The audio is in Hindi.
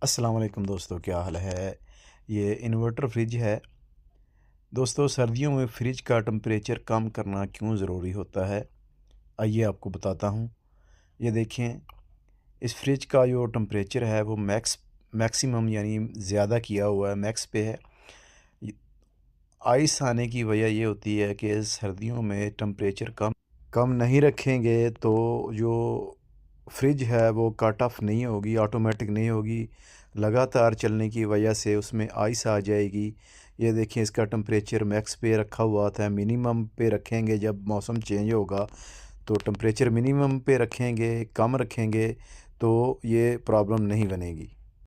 अस्सलाम वालेकुम दोस्तों, क्या हाल है। ये इन्वर्टर फ्रिज है। दोस्तों, सर्दियों में फ्रिज का टेम्परेचर कम करना क्यों ज़रूरी होता है, आइए आपको बताता हूँ। ये देखें, इस फ्रिज का जो टेम्परेचर है वो मैक्सिमम यानी ज़्यादा किया हुआ है, मैक्स पे है। य आइस आने की वजह ये होती है कि सर्दियों में टेम्परेचर कम कम नहीं रखेंगे तो जो फ्रिज है वो कट ऑफ नहीं होगी, ऑटोमेटिक नहीं होगी। लगातार चलने की वजह से उसमें आइस आ जाएगी। ये देखिए, इसका टेम्परेचर मैक्स पे रखा हुआ था, मिनिमम पे रखेंगे। जब मौसम चेंज होगा तो टेम्परेचर मिनिमम पे रखेंगे, कम रखेंगे तो ये प्रॉब्लम नहीं बनेगी।